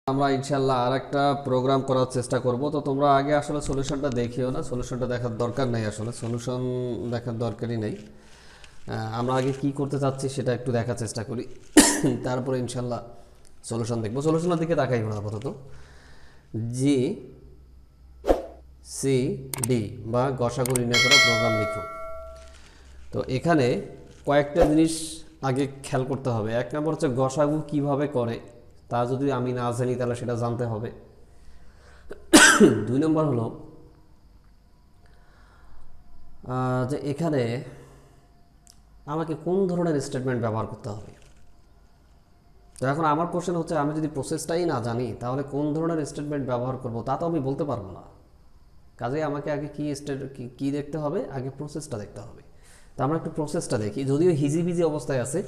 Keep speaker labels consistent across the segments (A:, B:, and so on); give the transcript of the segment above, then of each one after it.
A: আমরা ইনশাল্লাহ আরেকটা প্রোগ্রাম করার চেষ্টা করব। তো তোমরা আগে আসলে সলিউশনটা দেখিও না, সলিউশনটা দেখার দরকার নেই, আসলে সলিউশন দেখার দরকারই নেই। আমরা আগে কি করতে চাচ্ছি সেটা একটু দেখার চেষ্টা করি, তারপরে ইনশাল্লাহ সলিউশন দেখবো। সলিউশনের দিকে তাকাই না আপাতত। জি সি ডি বা গসাগু নির্ণয় করা প্রোগ্রাম লিখো। তো এখানে কয়েকটা জিনিস আগে খেয়াল করতে হবে। এক নম্বর হচ্ছে গসাগু কিভাবে করে তা যদি আমি না জানি তাহলে সেটা জানতে হবে। দুই নম্বর হলো যে এখানে আমাকে কোন ধরনের স্টেটমেন্ট ব্যবহার করতে হবে। তো এখন আমার কোশ্চেন হচ্ছে, আমি যদি প্রসেসটাই না জানি তাহলে কোন ধরনের স্টেটমেন্ট ব্যবহার করব তা তো আমি বলতে পারবো না। কাজেই আমাকে আগে কি দেখতে হবে, আগে প্রসেসটা দেখতে হবে। তো আমরা একটু প্রসেসটা দেখি। যদিও হিজিবিজি অবস্থায় আছে,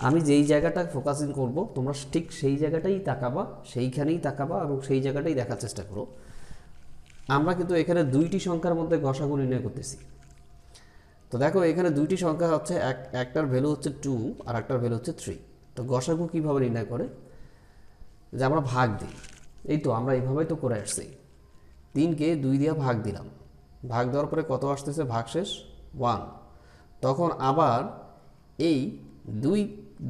A: আমি যেই জায়গাটা ফোকাসিং করব তোমরা ঠিক সেই জায়গাটাই তাকাবা, সেইখানেই তাকাবা এবং সেই জায়গাটাই দেখার চেষ্টা করো। আমরা কিন্তু এখানে দুইটি সংখ্যার মধ্যে গসাগু নির্ণয় করতেছি। তো দেখো এখানে দুইটি সংখ্যা হচ্ছে, একটার ভ্যালু হচ্ছে 2 আর একটার ভ্যালু হচ্ছে 3। তো গসাগু কীভাবে নির্ণয় করে, যে আমরা ভাগ দিই। এই তো আমরা এইভাবেই তো করে আসছি। 3কে 2 দিয়ে ভাগ দিলাম, ভাগ দেওয়ার পরে কত আসতেছে, ভাগশেষ 1। তখন আবার এই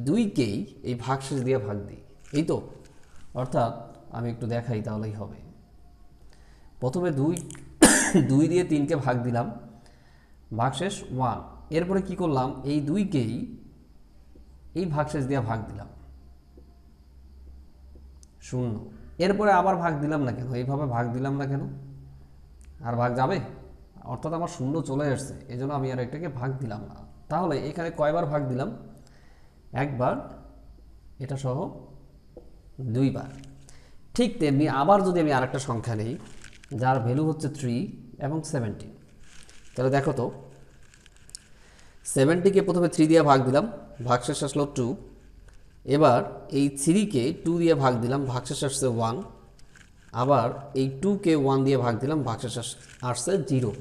A: দুইকেই এই ভাগশেষ দিয়ে ভাগ দিই। এই তো, অর্থাৎ আমি একটু দেখাই তাহলেই হবে। প্রথমে 2 দিয়ে 3কে ভাগ দিলাম, ভাগশেষ 1। এরপরে কি করলাম, এই 2কেই এই ভাগশেষ দিয়ে ভাগ দিলাম 0। এরপরে আবার ভাগ দিলাম না কেন, এইভাবে ভাগ দিলাম না কেন, আর ভাগ যাবে, অর্থাৎ আমার 0 চলে আসছে, এই জন্য আমি আর এটাকে ভাগ দিলাম না। তাহলে এখানে কয়বার ভাগ দিলাম, একবার, এটা সহ 2বার। ঠিক তেমনি আবার যদি আমি আরেকটা সংখ্যা নেই যার ভ্যালু হচ্ছে 3 এবং 17, তাহলে দেখো তো 70কে প্রথমে 3 দিয়ে ভাগ দিলাম, ভাগশেষ আসলো 2। এবার এই 3কে 2 দিয়ে ভাগ দিলাম, ভাগশেষ আসছে 1। আবার এই 2কে 1 দিয়ে ভাগ দিলাম, ভাগশেষ আসছে 0।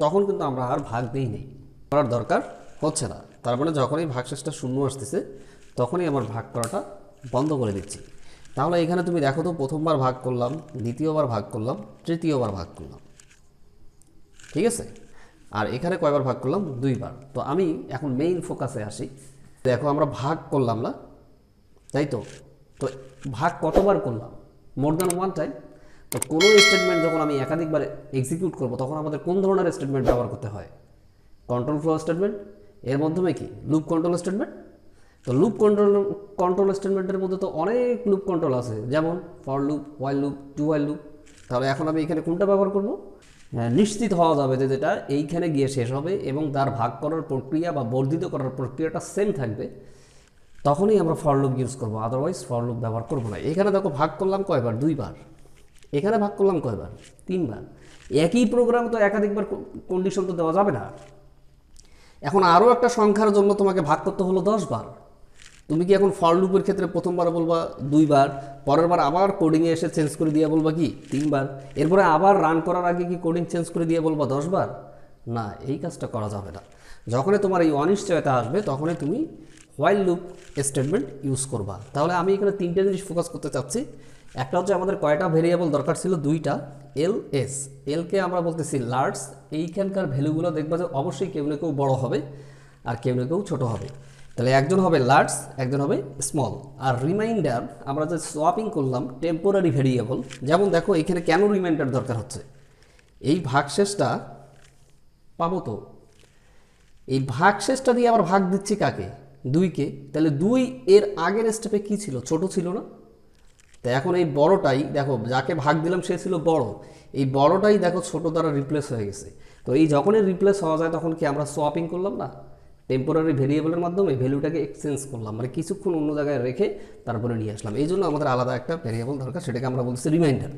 A: তখন কিন্তু আমরা আর ভাগ দিই নেই, করার দরকার হচ্ছে না। তার মানে যখনই ভাগশেষটা 0 আসতেছে তখনই আমার ভাগ করাটা বন্ধ করে দিচ্ছি। তাহলে এখানে তুমি দেখো তো, প্রথমবার ভাগ করলাম, দ্বিতীয়বার ভাগ করলাম, তৃতীয়বার ভাগ করলাম, ঠিক আছে। আর এখানে কয়বার ভাগ করলাম, 2বার। তো আমি এখন মেইন ফোকাসে আসি। দেখো আমরা ভাগ করলাম না, তাই তো। তো ভাগ কতবার করলাম, মোর দ্যান 1 টাইম। তো কোনো স্টেটমেন্ট যখন আমি একাধিকবার এক্সিকিউট করব তখন আমাদের কোন ধরনের স্টেটমেন্ট ব্যবহার করতে হয়, কন্ট্রোল ফ্লো স্টেটমেন্ট। এর মাধ্যমে কি লুপ কন্ট্রোল স্টেটমেন্ট। তো লুপ কন্ট্রোল স্টেটমেন্টের মধ্যে তো অনেক লুপ কন্ট্রোল আছে, যেমন for loop, while loop, do while loop. তাহলে এখন আমি এখানে কোনটা ব্যবহার করব, নিশ্চিত হওয়া যাবে যে যেটা এইখানে গিয়ে শেষ হবে এবং তার ভাগ করার প্রক্রিয়া বা বর্ধিত করার প্রক্রিয়াটা সেম থাকবে, তখনই আমরা ফর লুপ ইউজ করবো। আদারওয়াইজ ফর লুপ ব্যবহার করবো না। এখানে দেখো ভাগ করলাম কয়বার, 2বার। এখানে ভাগ করলাম কয়বার, 3বার। একই প্রোগ্রাম তো একাধিকবার কন্ডিশন তো দেওয়া যাবে না। এখন আরও একটা সংখ্যার জন্য তোমাকে ভাগ করতে হলো 10বার। তুমি কি এখন ফর লুপের ক্ষেত্রে প্রথমবার বলবা 2বার, পরের বার আবার কোডিংয়ে এসে চেঞ্জ করে দিয়ে বলবা কি 3বার, এরপরে আবার রান করার আগে কি কোডিং চেঞ্জ করে দিয়ে বলবা 10বার? না, এই কাজটা করা যাবে না। যখনই তোমার এই অনিশ্চয়তা আসবে তখনই তুমি হোয়াইল লুপ স্টেটমেন্ট ইউজ করবা। তাহলে আমি এখানে 3টে জিনিস ফোকাস করতে চাচ্ছি। একটা হচ্ছে আমাদের কয়টা ভেরিয়েবল দরকার ছিল, 2টা। এল এস, এলকে আমরা বলতেছি লার্জ। এইখানকার ভ্যালুগুলো দেখবা যে অবশ্যই কেউ না কেউ বড়ো হবে আর কেউ না কেউ ছোটো হবে। তাহলে একজন হবে লার্জ, একজন হবে স্মল। আর রিমাইন্ডার আমরা যে সোয়াপিং করলাম টেম্পোরারি ভেরিয়েবল, যেমন দেখো এখানে কেন রিমাইন্ডার দরকার হচ্ছে, এই ভাগশেষটা পাবো তো, এই ভাগশেষটা দিয়ে আবার ভাগ দিচ্ছি কাকে, 2কে। তাহলে 2 এর আগের স্টেপে কি ছিল, ছোট ছিল না? তাই এখন এই বড়টাই দেখো, যাকে ভাগ দিলাম সে ছিল বড়, এই বড়টাই দেখো ছোট দ্বারা রিপ্লেস হয়ে গেছে। তো এই যখনই রিপ্লেস হওয়া যায় তখন কি আমরা সোয়াপিং করলাম না, টেম্পোরারি ভেরিয়েবলের মাধ্যমে ভ্যালুটাকে এক্সচেঞ্জ করলাম, মানে কিছুক্ষণ অন্য জায়গায় রেখে তারপরে নিয়ে আসলাম। এই জন্য আমাদের আলাদা একটা ভেরিয়েবল দরকার, সেটাকে আমরা বলছি রিমাইন্ডার।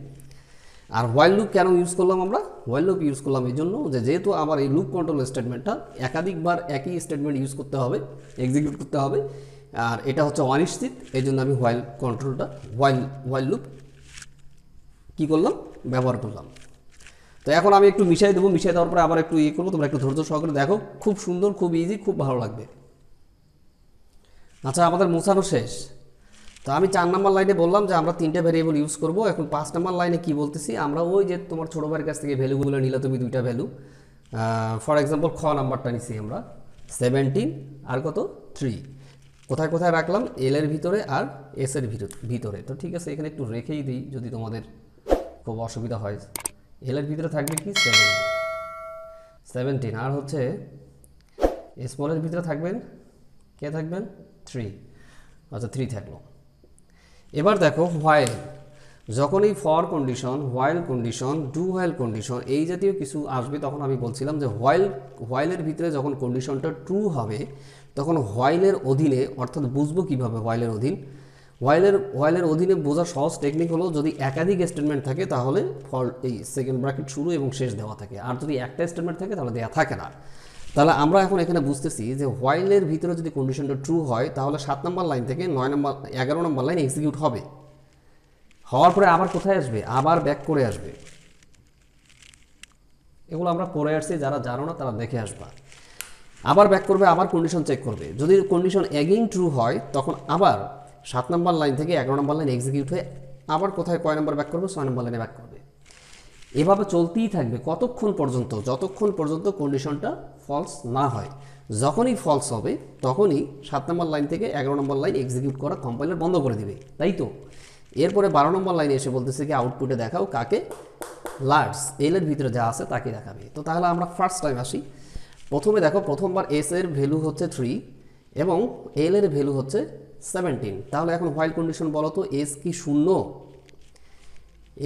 A: আর হোয়াইল লুপ কেন ইউজ করলাম আমরা, হোয়াইল লুপ ইউজ করলাম এই জন্য যে যেহেতু আমার এই লুপ কন্ট্রোল স্টেটমেন্টটা একাধিকবার একই স্টেটমেন্ট ইউজ করতে হবে, এক্সিকিউট করতে হবে, আর এটা হচ্ছে অনিশ্চিত, এই জন্য আমি হোয়াইল কন্ট্রোলটা হোয়াইল লুপ কী করলাম, ব্যবহার করলাম। তো এখন আমি একটু মিশাই দেবো, মিশাই দেওয়ার পরে আবার একটু ইয়ে করবো, তোমরা একটু ধৈর্য সহকারে দেখো, খুব সুন্দর, খুব ইজি, খুব ভালো লাগবে। আচ্ছা আমাদের মোছানো শেষ। তো আমি 4 নম্বর লাইনে বললাম যে আমরা 3টা ভেরিয়েবল ইউজ করব। এখন 5 নম্বর লাইনে কি বলতেছি, আমরা ওই যে তোমার ছোট ভাইয়ের কাছ থেকে ভ্যালুগুলো নিলে তুমি 2টা ভ্যালু, ফর এক্সাম্পল খ নাম্বারটা নিছি আমরা 17 আর কত 3, কোথায় কোথায় রাখলাম, এল এর ভিতরে আর এস এর ভিতরে। তো ঠিক আছে, এখানে একটু রেখেই দিই যদি তোমাদের খুব অসুবিধা হয়। এল এর ভিতরে থাকবে কি 17, আর হচ্ছে স্মলের ভিতরে থাকবেন কে থাকবেন 3, আচ্ছা 3 থাকলো। এবার দেখো হোয়াইল, যখনই for condition, while condition, do while condition এই জাতীয় কিছু আসবে, তখন আমি বলছিলাম যে হোয়াইলের ভিতরে যখন কন্ডিশনটা ট্রু হবে তখন হোয়াইলের অধীনে, অর্থাৎ বুঝবো কীভাবে হোয়াইলের অধীন, হোয়াইলের অধীনে বোঝার সহজ টেকনিক হলো যদি একাধিক স্টেটমেন্ট থাকে তাহলে ফর এই সেকেন্ড ব্র্যাকেট শুরু এবং শেষ দেওয়া থাকে, আর যদি একটা স্টেটমেন্ট থাকে তাহলে দেওয়া থাকে না। তাহলে আমরা এখন এখানে বুঝতেছি যে হোয়াইলের ভিতরে যদি কন্ডিশনটা ট্রু হয় তাহলে 7 নম্বর লাইন থেকে 11 নম্বর লাইন এক্সিকিউট হবে, হওয়ার পরে আবার কোথায় আসবে, আবার ব্যাক করে আসবে। এগুলো আমরা পড়ে আসছি, যারা জানো না তারা দেখে আসবা। আবার ব্যাক করবে, আবার কন্ডিশন চেক করবে, যদি কন্ডিশন এগেইন ট্রু হয় তখন আবার 7 নম্বর লাইন থেকে 11 নম্বর লাইন এক্সিকিউট হয়ে আবার কোথায় কয় নম্বর ব্যাক করবে, 6 নম্বর লাইনে ব্যাক করবে। এভাবে চলতেই থাকবে কতক্ষণ পর্যন্ত, যতক্ষণ পর্যন্ত কন্ডিশনটা ফলস না হয়। যখনই ফলস হবে তখনই 7 নম্বর লাইন থেকে 11 নম্বর লাইন এক্সিকিউট করা কম্পাইলার বন্ধ করে দিবে, তাই তো। এরপরে 12 নম্বর লাইনে এসে বলতেছে কি আউটপুটে দেখাও কাকে, লার্জ এল এর ভিতরে যা আছে তাকে দেখাবে। তো তাহলে আমরা ফার্স্ট টাইম আসি। প্রথমে দেখো, প্রথমবার এস এর ভ্যালু হচ্ছে 3 এবং এল এর ভ্যালু হচ্ছে 17। তাহলে এখন হোয়াইল কন্ডিশন বলো তো, এস কি শূন্য?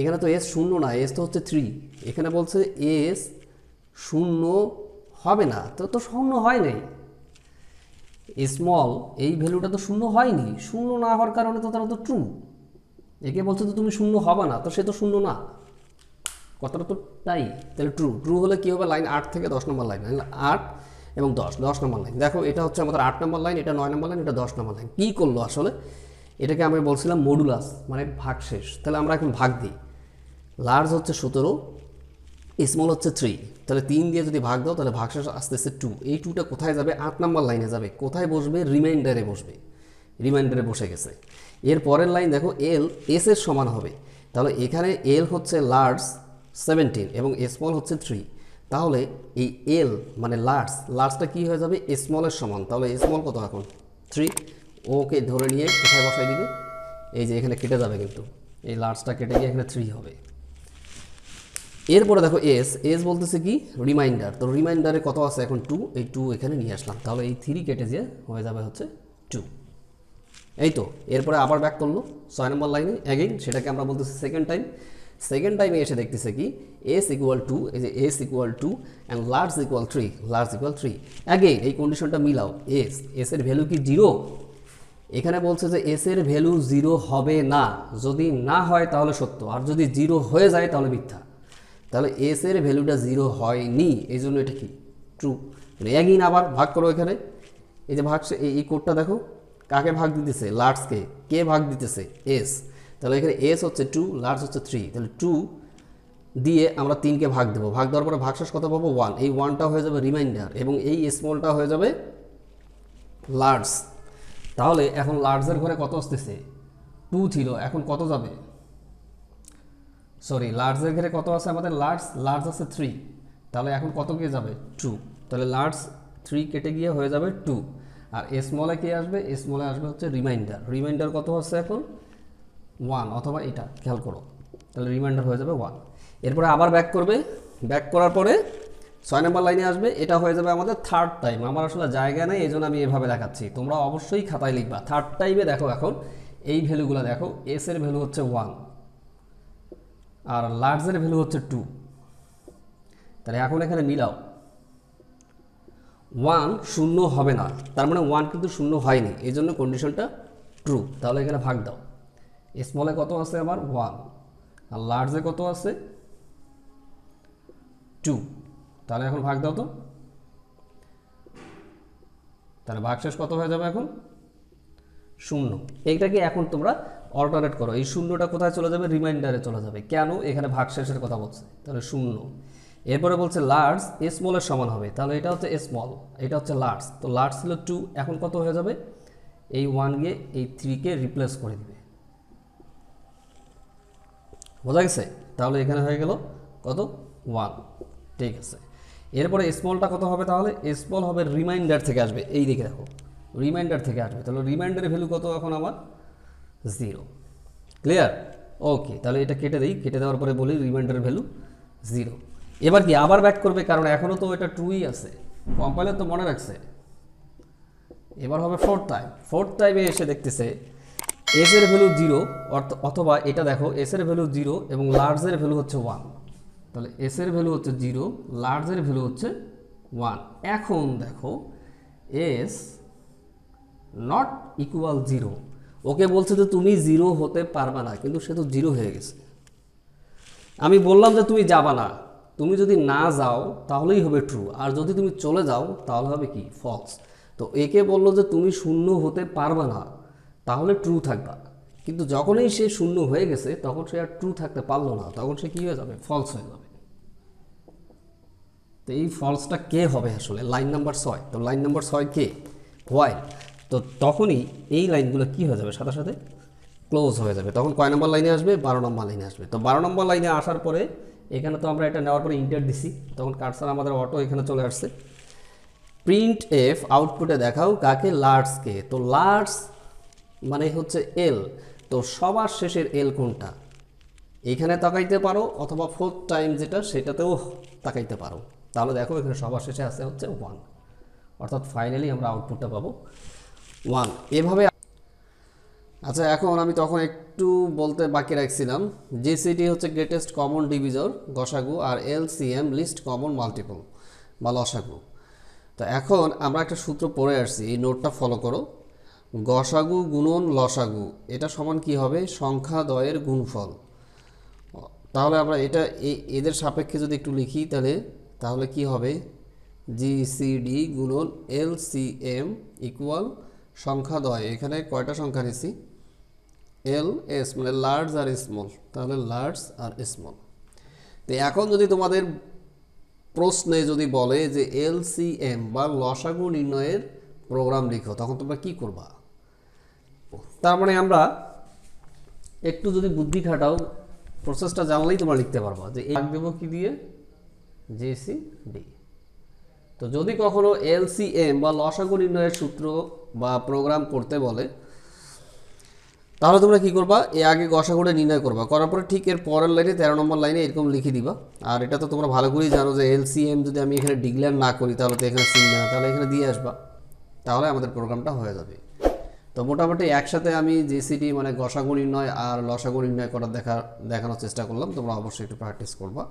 A: এখানে তো এস শূন্য না, এস তো হচ্ছে 3। এখানে বলছে এস শূন্য হবে না, তো শূন্য হয় নাই। স্মল এই ভ্যালুটা তো শূন্য হয়নি, শূন্য না হওয়ার কারণে তো তারা তো ট্রু। একে বলছে তো তুমি শূন্য হবে না, তো সে তো শূন্য না, কথাটা তো তাই। তাহলে ট্রু হলে কী হবে, লাইন 8 থেকে 10 নম্বর লাইন, 8 এবং 10 নম্বর লাইন। দেখো এটা হচ্ছে আমাদের 8 নম্বর লাইন, এটা 9 নম্বর লাইন, এটা 10 নম্বর লাইন। কী করলো আসলে, এটাকে আমি বলছিলাম মডুলাস, মানে ভাগশেষ। তাহলে আমরা এখন ভাগ দিই, লার্জ হচ্ছে 17, স্মল হচ্ছে 3, তাহলে 3 দিয়ে যদি ভাগ দাও তাহলে ভাগশেষ আসতেছে 2। এই 2টা কোথায় যাবে, 8 নম্বর লাইনে যাবে। কোথায় বসবে, রিমাইন্ডারে বসবে, রিমাইন্ডারে বসে গেছে। এর পরের লাইন দেখো, এল এস এর সমান হবে, তাহলে এখানে এল হচ্ছে লার্জ 17 এবং স্মল হচ্ছে 3। তাহলে এই এল মানে লার্জটা কী হয়ে যাবে, স্মলের সমান। তাহলে স্মল কত এখন 3, ওকে ধরে নিয়ে কোথায় বসাই দিবে, এই যে এখানে কেটে যাবে, কিন্তু এই লার্জটা কেটে গিয়ে এখানে 3 হবে। এরপরে দেখো এস বলতেছে কি রিমাইন্ডার, তো রিমাইন্ডারে কত আছে এখন 2, এই 2 এখানে নিয়ে আসলাম, তাহলে এই 3 কেটে যে হয়ে যাবে হচ্ছে 2। এই তো, এরপরে আবার ব্যাক করলো 6 নম্বর লাইনে অ্যাগেইন, সেটাকে আমরা বলতেছি সেকেন্ড টাইমে এসে দেখতেছে কি এস ইকুয়াল টু, এই যে S equal to and large equal 3 again এই কন্ডিশনটা মিলাও। এস এর ভ্যালু কি 0? এখানে বলছে যে এস এর ভ্যালু 0 হবে না, যদি না হয় তাহলে সত্য, আর যদি 0 হয়ে যায় তাহলে মিথ্যা। তাহলে এস এর ভ্যালুটা 0 হয়নি, এই জন্য এটা কি ট্রু। অ্যাগেইন আবার ভাগ করো, এখানে এই যে ভাগ, এই কোডটা দেখো কাকে ভাগ দিতেছে, লার্জকে। কে ভাগ দিতেছে, এস। তাহলে এখানে এস হচ্ছে 2, লার্জ হচ্ছে 3, তাহলে 2 দিয়ে আমরা 3কে ভাগ দেবো। ভাগ দেওয়ার পরে ভাগশেষ কত পাবো, 1। এই 1টা হয়ে যাবে রিমাইন্ডার এবং এই স্মলটা হয়ে যাবে লার্জ। তাহলে এখন লার্জের ঘরে কত আসতেছে, 2 ছিল, এখন কত যাবে, সরি লার্জের ঘরে কত আছে আমাদের, লার্জ আছে 3, তাহলে এখন কত গিয়ে যাবে 2। তাহলে লার্জ 3 কেটে গিয়ে হয়ে যাবে 2। আর স্মলে কে আসবে, স্মলে আসবে হচ্ছে রিমাইন্ডার কত হচ্ছে এখন 1, অথবা এটা খেয়াল করো, তাহলে রিমাইন্ডার হয়ে যাবে 1। এরপরে আবার ব্যাক করবে, ব্যাক করার পরে 6 নম্বর লাইনে আসবে, এটা হয়ে যাবে আমাদের থার্ড টাইম। আমার আসলে জায়গা নেই, এই জন্য আমি এভাবে দেখাচ্ছি, তোমরা অবশ্যই খাতায় লিখবা। থার্ড টাইমে দেখো এখন এই ভ্যালুগুলো দেখো, এস এর ভ্যালু হচ্ছে 1 আর লার্জের ভ্যালু হচ্ছে 2। তাহলে এখন এখানে মিলাও, 1 শূন্য হবে না, তার মানে 1 কিন্তু শূন্য হয়নি, এই জন্য কন্ডিশনটা ট্রু। তাহলে এখানে ভাগ দাও, স্মলে কত আছে আমার 1 আর লার্জে কত আছে 2, তাহলে এখন ভাগ দাও তো, তাহলে ভাগশেষ কত হয়ে যাবে এখন 0। এইটাকে এখন তোমরা অল্টারনেট করো, এই শূন্যটা কোথায় চলে যাবে, রিমাইন্ডারে চলে যাবে। কেন, এখানে ভাগশেষের কথা বলছে, তাহলে 0। এরপরে বলছে লার্জ স্মলের সমান হবে, তাহলে এটা হচ্ছে স্মল, এটা হচ্ছে লার্জ, তো লার্জ ছিল 2, এখন কত হয়ে যাবে এই 1 গিয়ে এই 3 কে রিপ্লেস করে দিবে। বোঝা গেছে? তাহলে এখানে হয়ে গেল কত 1। ঠিক আছে, এরপরে স্মলটা কত হবে? তাহলে স্মল হবে রিমাইন্ডার থেকে আসবে, এই দিকে দেখো রিমাইন্ডার থেকে আসবে। তাহলে রিমাইন্ডারের ভ্যালু কত এখন আমার 0। ক্লিয়ার? ওকে, তাহলে এটা কেটে দিই, কেটে দেওয়ার পরে বলি রিমাইন্ডারের ভ্যালু 0। এবার কি আবার ব্যাক করবে, কারণ এখনও তো এটা ট্রুই আছে, কম্পাইলার তো মনে রাখছে। এবার হবে ফোর্থ টাইমে এসে দেখতেছে এস এর ভ্যালু 0, অথবা এটা দেখো এস এর ভ্যালু 0 এবং লার্জের ভ্যালু হচ্ছে 1। তাহলে এস এর ভ্যালু হচ্ছে 0, লার্জের ভ্যালু হচ্ছে 1। এখন দেখো এস নট ইকুয়াল 0, ওকে বলছে যে তুমি 0 হতে পারবা না, কিন্তু সে তো 0 হয়ে গেছে। আমি বললাম যে তুমি যাবা না, তুমি যদি না যাও তাহলেই হবে ট্রু, আর যদি তুমি চলে যাও তাহলে হবে কি ফলস। তো একে বললো যে তুমি 0 হতে পারবা না, তাহলে ট্রু থাকবা। কিন্তু যখনই সে 0 হয়ে গেছে তখন সে আর ট্রু থাকতে পারলো না, তখন সে কী হয়ে যাবে? ফলস হয়ে যাবে। তো এই ফলসটা কে হবে আসলে? Line number 6। তো লাইন নাম্বার 6 কে? হোয়াইল। তো তখনই এই লাইনগুলো কি হয়ে যাবে? সাথে সাথে ক্লোজ হয়ে যাবে। তখন কয় নম্বর লাইনে আসবে? 12 নম্বর লাইনে আসবে। তো 12 নম্বর লাইনে আসার পরে এখানে তো আমরা এটা নেওয়ার পরে ইন্টার দিছি, তখন কার্সার আমাদের অটো এখানে চলে আসছে। প্রিন্ট এফ আউটপুটে দেখাও কাকে? লার্জকে। তো লার্জ মানে হচ্ছে এল, তো সবার শেষের এল কোনটা? এখানে তাকাইতে পারো, অথবা ফোর্থ টাইম যেটা সেটাতেও তাকাইতে পারো। তাহলে দেখো এখানে সবার শেষে আসে হচ্ছে 1, অর্থাৎ ফাইনালি আমরা আউটপুটটা পাবো 1। এভাবে। আচ্ছা, এখন আমি তখন একটু বলতে বাকি রাখছিলাম, জিসিডি হচ্ছে গ্রেটেস্ট কমন ডিভিজর গসাগু, আর এলসিএম লিস্ট কমন মাল্টিপল বা লসাগু। তো এখন আমরা একটা সূত্র পড়ে আসছি, এই নোটটা ফলো করো। গসাগু গুণন লসাগু এটা সমান কি হবে? সংখ্যা দ্বয়ের গুণফল। তাহলে আমরা এটা এদের সাপেক্ষে যদি একটু লিখি তাহলে কি হবে? জিসিডি গুণন এলসিএম ইকুয়াল সংখ্যা দ্বয়। এখানে কয়টা সংখ্যা নিছি? এল এস, মানে লার্জ আর স্মল। তাহলে লার্জ আর স্মল। তো এখন যদি তোমাদের প্রশ্নে যদি বলে যে এলসিএম বা লসাগু নির্ণয়ের প্রোগ্রাম লিখো, তখন তোমরা কি করবা? তার মানে আমরা একটু যদি বুদ্ধি খাটাও, প্রসেসটা জানলেই তোমরা লিখতে পারবা যে ভাগ দেবো কি দিয়ে? জিসিডি। তো যদি কখনো এলসিএম বা লসাগু নির্ণয়ের সূত্র বা প্রোগ্রাম করতে বলে, তাহলে তোমরা কি করবা? আগে গসাগুটা নির্ণয় করবা, করার পরে ঠিক এর পরের লাইনে 13 নম্বর লাইনে এরকম লিখে দিবা। আর এটা তো তোমরা ভালো করেই জানো যে এলসিএম যদি আমি এখানে ডিক্লেয়ার না করি তাহলে তো এখানে চিনবে না, তাহলে এখানে দিয়ে আসবা, তাহলে আমাদের প্রোগ্রামটা হয়ে যাবে। তো মোটামুটি একসাথে আমি জিসিডি মানে গসাগু নির্ণয় আর লসাগু নির্ণয় করার দেখানোর চেষ্টা করলাম। তোমরা অবশ্যই একটু প্র্যাকটিস করবা।